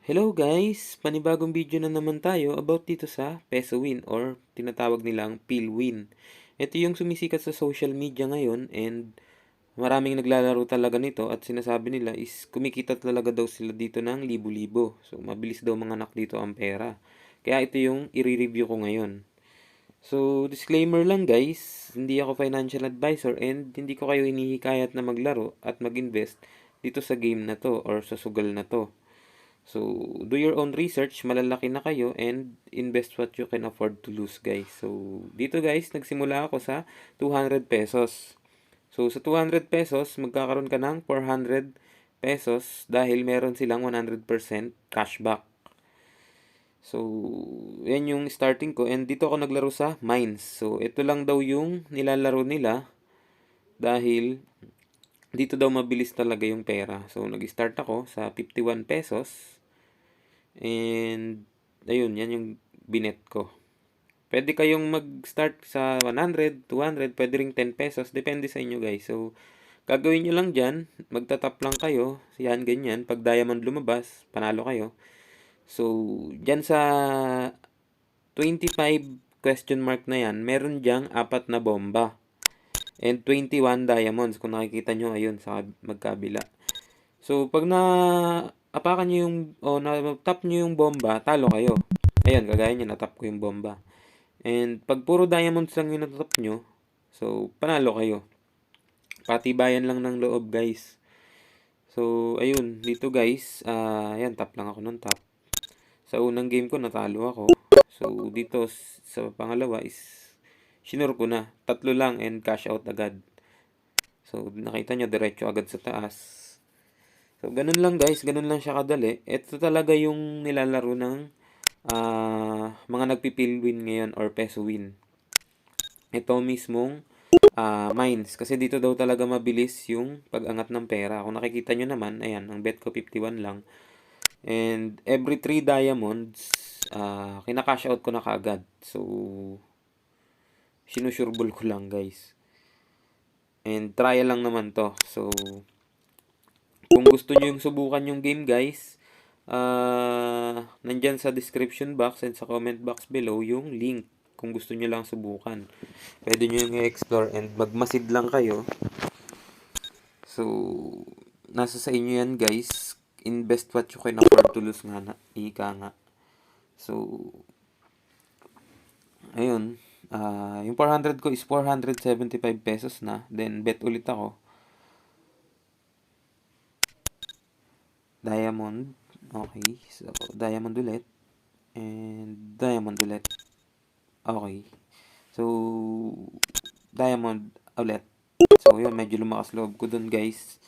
Hello guys! Panibagong video na naman tayo about dito sa Peso Win or tinatawag nilang Win. Ito yung sumisikat sa social media ngayon and maraming naglalaro talaga nito at sinasabi nila is kumikita talaga daw sila dito ng libo-libo. So mabilis daw manganak dito ang pera. Kaya ito yung i-review ko ngayon. So disclaimer lang guys, hindi ako financial advisor and hindi ko kayo hinihikayat na maglaro at mag-invest dito sa game na to or sa sugal na to. So, do your own research, malalaki na kayo, and invest what you can afford to lose, guys. So, dito guys, nagsimula ako sa 200 pesos. So, sa 200 pesos, magkakaroon ka ng 400 pesos dahil meron silang 100% cashback. So, yan yung starting ko. And dito ako naglaro sa Mines. So, ito lang daw yung nilalaro nila dahil dito daw mabilis talaga yung pera. So, nag-start ako sa 51 pesos. And, ayun, yan yung binet ko. Pwede kayong mag-start sa 100, 200, pwede ring 10 pesos. Depende sa inyo guys. So, gagawin nyo lang dyan. Magtatap lang kayo. Yan, ganyan. Pag diamond lumabas, panalo kayo. So, dyan sa 25 question mark na yan, meron dyang apat na bomba. And 21 diamonds. Kung nakikita nyo, ayun, sa magkabila. So, pag apakan nyo yung, o na-tap nyo yung bomba, talo kayo. Ayan, kagaya nyo, natap ko yung bomba. And pag puro diamonds lang yung natap nyo, so, panalo kayo. Patibayan lang ng loob, guys. So, ayun, dito guys, ayan, tap lang ako ng tap. Sa unang game ko, natalo ako. So, dito sa pangalawa is, sinure ko na. Tatlo lang and cash out agad. So, nakita nyo, diretso agad sa taas. So, ganun lang guys, ganun lang siya kadali. Ito talaga yung nilalaro ng mga nagpipil win ngayon or peso win. Ito mismong mines. Kasi dito daw talaga mabilis yung pag-angat ng pera. Kung nakikita nyo naman, ayan, ang bet ko 51 lang. And every 3 diamonds, kinakash out ko na kaagad. So, sinusureball ko lang guys. And trial lang naman to. So, kung gusto nyo yung subukan yung game guys, nandyan sa description box and sa comment box below yung link kung gusto nyo lang subukan. Pwede nyo yung i-explore and magmasid lang kayo. So, nasa sa inyo yan guys. Invest what you can afford to lose nga na. Ika nga. So, ayun. Yung 400 ko is 475 pesos na. Then, bet ulit ako. Diamond. Okay. So, diamond ulit. And diamond ulit. Okay. So, diamond ulit. So, yun. Medyo lumakas loob ko dun, guys.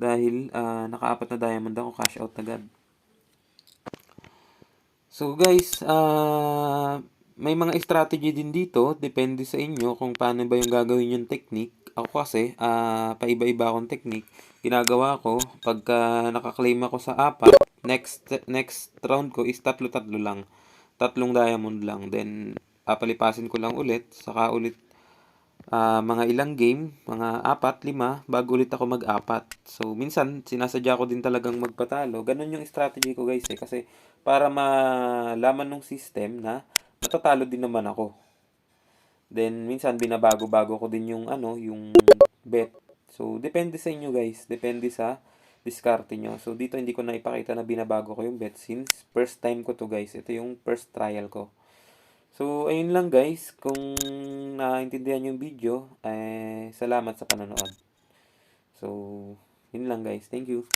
Dahil, nakaapat na diamond ako. Cash out agad. So, guys, may mga strategy din dito. Depende sa inyo kung paano ba yung gagawin yung technique. Ako kasi, paiba-iba akong technique. Ginagawa ko, pagka nakaklaim ako sa apat, next round ko is tatlo-tatlo lang. Tatlong diamond lang. Then, papalipasin ko lang ulit. Saka ulit mga ilang game, mga 4, 5, bago ulit ako mag-apat. So, minsan, sinasadya ko din talagang magpatalo. Ganun yung strategy ko guys eh. Kasi, para malaman ng system na matatalo din naman ako. Then, minsan, binabago-bago ko din yung, yung bet. So, depende sa inyo guys. Depende sa diskarte nyo. So, dito hindi ko na ipakita na binabago ko yung bet since first time ko to guys. Ito yung first trial ko. So, ayun lang guys. Kung naintindihan yung video, salamat sa panonood. So, yun lang guys. Thank you.